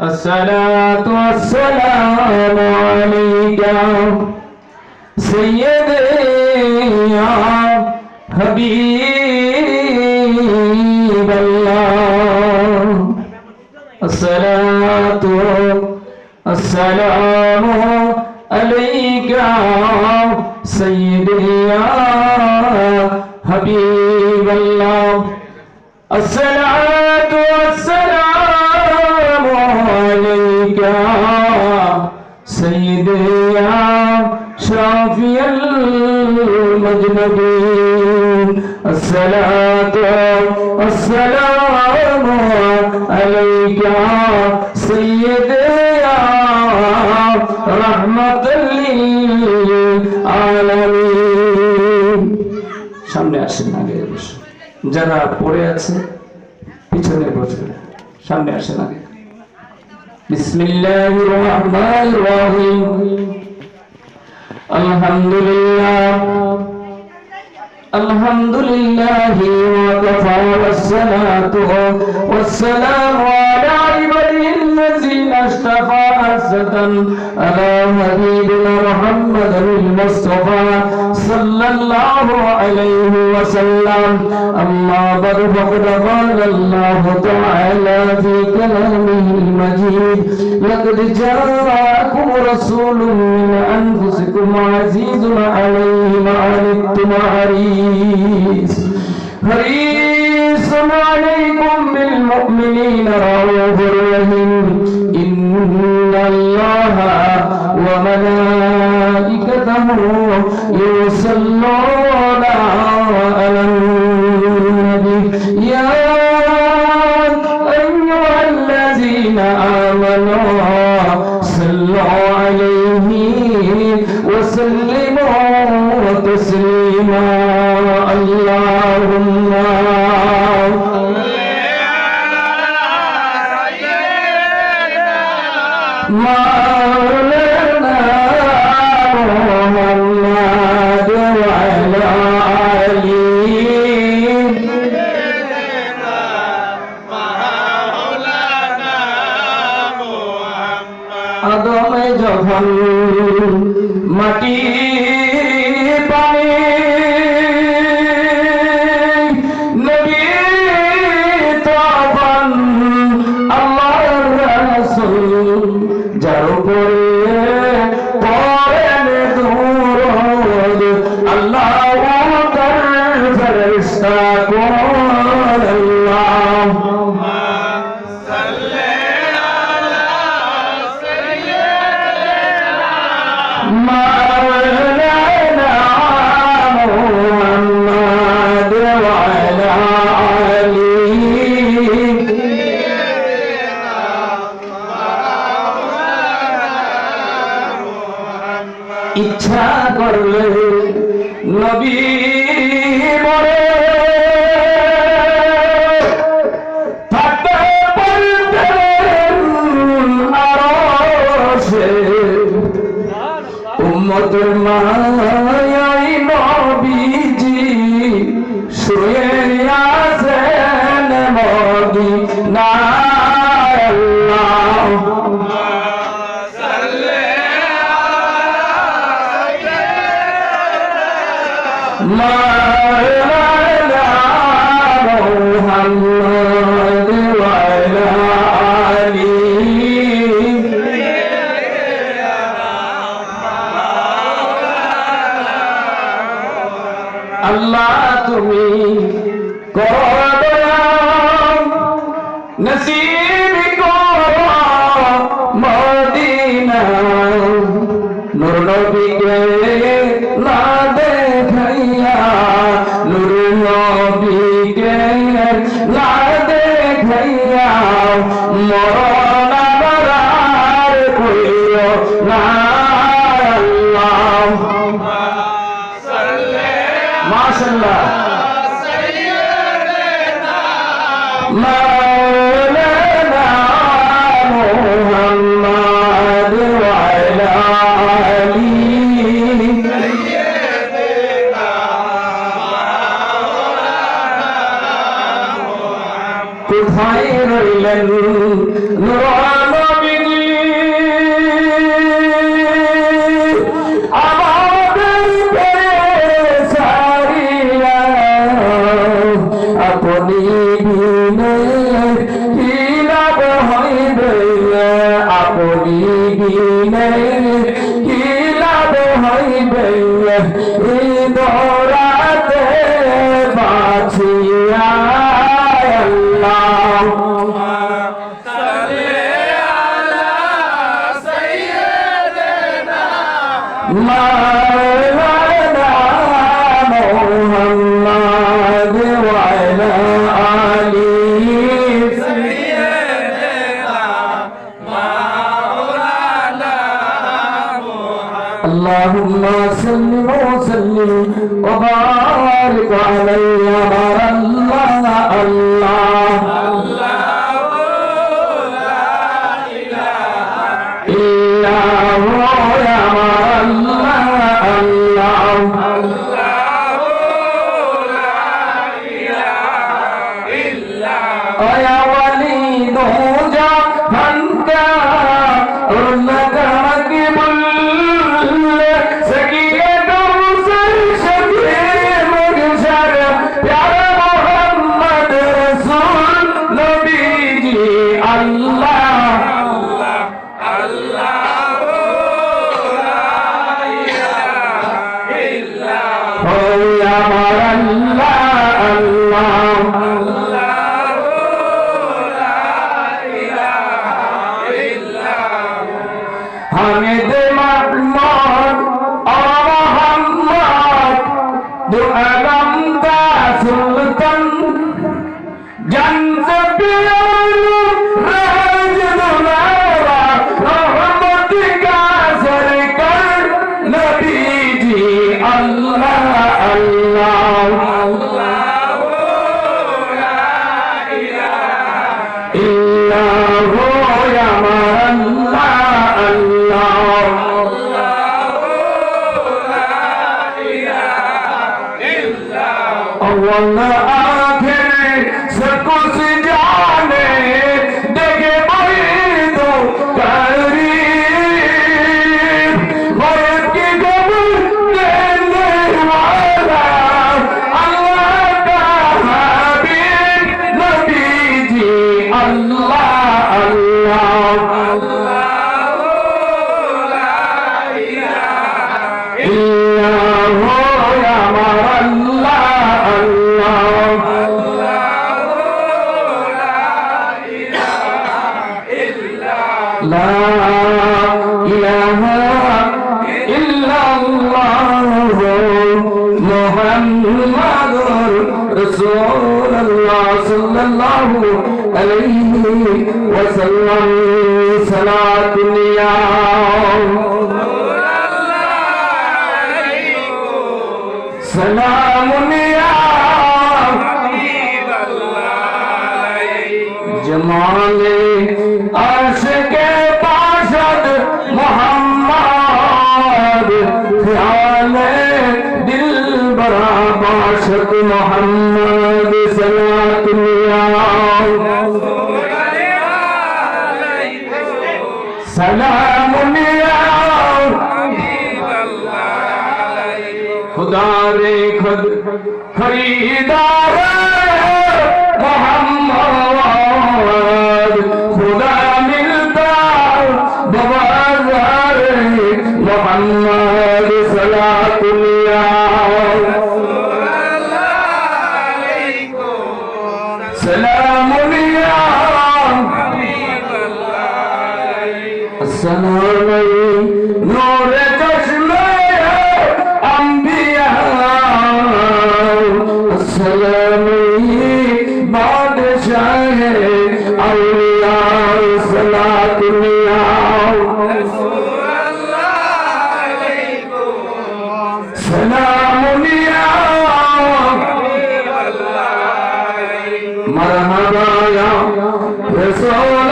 الصلاة والسلام عليك سيدي يا حبيب الله الصلاة والسلام عليك سيدي يا حبيب الله الصلاة والسلام عليك سيدي يا شافي المجنبين الصلاة والسلام عليك سيدي يا رحمة للعالمين সামনে আসেন আগে বসে যারা পড়ে আছে পিছনে বসবে সামনে আসেন আগে বিসমিল্লাহির রহমানির রহিম আলহামদুলিল্লাহ আলহামদুলিল্লাহি ওয়া কাফা ওয়াসসালাতু ওয়াসসালামু আলা ইবাদিল্লাযিনা ইসতাফা হাসাতান আলা হাবিবিনা মুহাম্মাদিল মুস্তাফা সাল্লাল্লাহু আলাইহি ওয়াসাল্লাম আম্মা বা'দ ফাকাদ ক্বালা আল্লাহু তাআলা ফি কালামিহিল মাজিদ লাকাদ জাআকুম রাসূলুম মিন আনফুসিকুম আযীজুন আলাইহি মা আনিতুম حريص عليكم بالمؤمنين رؤوف رحيم إن الله وملائكته يصلون على النبي يا أيها الذين آمنوا صلوا عليه وسلموا تسليما اللهم مولانا محمد وعلى آله আদমে যখন মাটি ইচ্ছা করলে নবী মরে থাকতে পারতেন আরশে উম্মতের মায়ায় নবীজি শুয়ে আছেন মদিনায় আল্লাহুম্মা مولانا محمد وعلى آله আল্লাহ তুমি করো দয়া নসিব করো মদিনা নূর নবীকে না দেখাইয়া নূর নবীকে না দেখাইয়া মরণ বরার কইও না আল্লাহুম্মা সাল্লি মাশাআল্লাহ সাইয়্যিদানা মাওলানা মুহাম্মদ ওয়া আলা আলিহি সাইয়্যিদানা মাওলানা কোথায় রইলেন নূর مولانا محمد وعلى آله سيدنا مولانا اللهم صل وسلم وبارك عليه يا الله الله حمد محمد محمد دو عالم دا سلطان جنز پیانو راج دنارا رحمت کا سرکار نبی جی اللہ اللہ अव्वल आखिर सब कुछ जाने देखे बड़ी दो करीब गैब की खबर देने वाला अल्लाह का हबीब नबी जी अल्लाह अल्लाह لا إله إلا الله محمد رسول الله صلى الله عليه وسلم صلاة اليوم سلام يا حبيب الله جمال عاشق पाशद मोहम्मद ख्याले दिल बरा पाशद मोहम्मद सलातुल्लाह सलामुल्लाह खुदा रे खुद खरीदार मोहम्मद खुदा मोहम्मद सलातुल्लाह सलामुल्लाह अस्सलाम नूर चश्मे अंबिया अस्सलाम बादशाह औलिया सलातुल्लाह मरहबा या रसूल